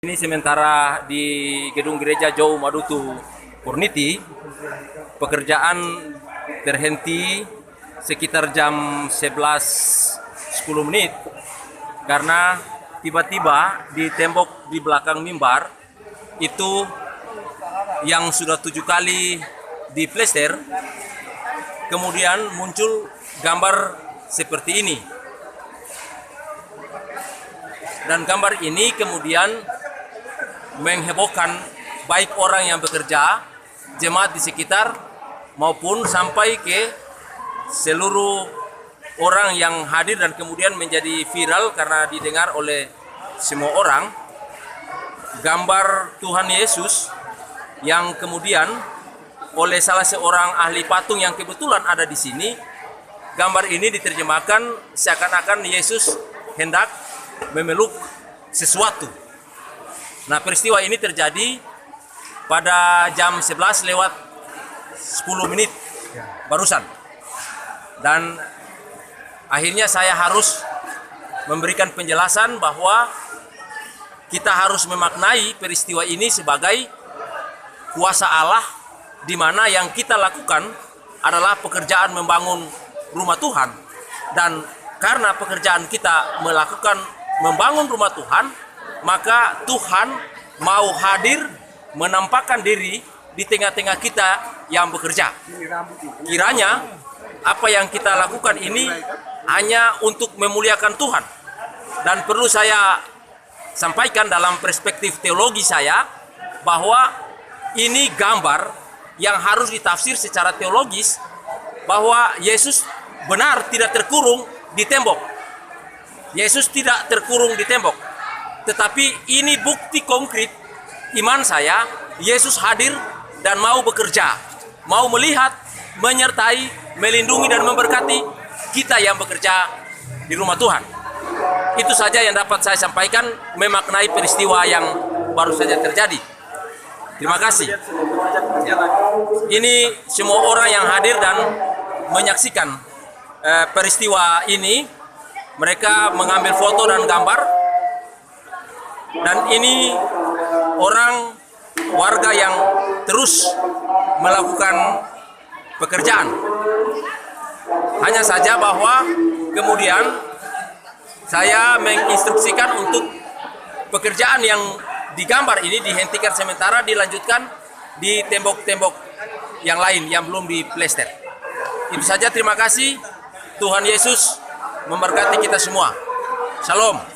Ini sementara di gedung gereja Jou Madutu Purniti, pekerjaan terhenti sekitar jam 11.10 karena tiba-tiba di tembok di belakang mimbar itu yang sudah 7 kali diplester, kemudian muncul gambar seperti ini. Dan gambar ini kemudian menghebohkan baik orang yang bekerja, jemaat di sekitar, maupun sampai ke seluruh orang yang hadir, dan kemudian menjadi viral karena didengar oleh semua orang. Gambar Tuhan Yesus yang kemudian oleh salah seorang ahli patung yang kebetulan ada di sini, gambar ini diterjemahkan seakan-akan Yesus hendak memeluk sesuatu. Nah, peristiwa ini terjadi pada jam 11 lewat 10 menit barusan. Dan akhirnya saya harus memberikan penjelasan bahwa kita harus memaknai peristiwa ini sebagai kuasa Allah, di mana yang kita lakukan adalah pekerjaan membangun rumah Tuhan. Dan karena pekerjaan kita melakukan membangun rumah Tuhan, maka Tuhan mau hadir menampakkan diri di tengah-tengah kita yang bekerja. Kiranya apa yang kita lakukan ini hanya untuk memuliakan Tuhan. Dan perlu saya sampaikan dalam perspektif teologi saya, bahwa ini gambar yang harus ditafsir secara teologis, bahwa Yesus benar tidak terkurung di tembok. Yesus tidak terkurung di tembok. Tetapi ini bukti konkret iman saya, Yesus hadir dan mau bekerja, mau melihat, menyertai, melindungi dan memberkati kita yang bekerja di rumah Tuhan. Itu saja yang dapat saya sampaikan memaknai peristiwa yang baru saja terjadi. Terima kasih. Ini semua orang yang hadir dan menyaksikan peristiwa ini, mereka mengambil foto dan gambar. Dan ini orang warga yang terus melakukan pekerjaan. Hanya saja bahwa kemudian saya menginstruksikan untuk pekerjaan yang digambar ini dihentikan sementara, dilanjutkan di tembok-tembok yang lain yang belum diplester. Itu saja, terima kasih. Tuhan Yesus memberkati kita semua. Shalom.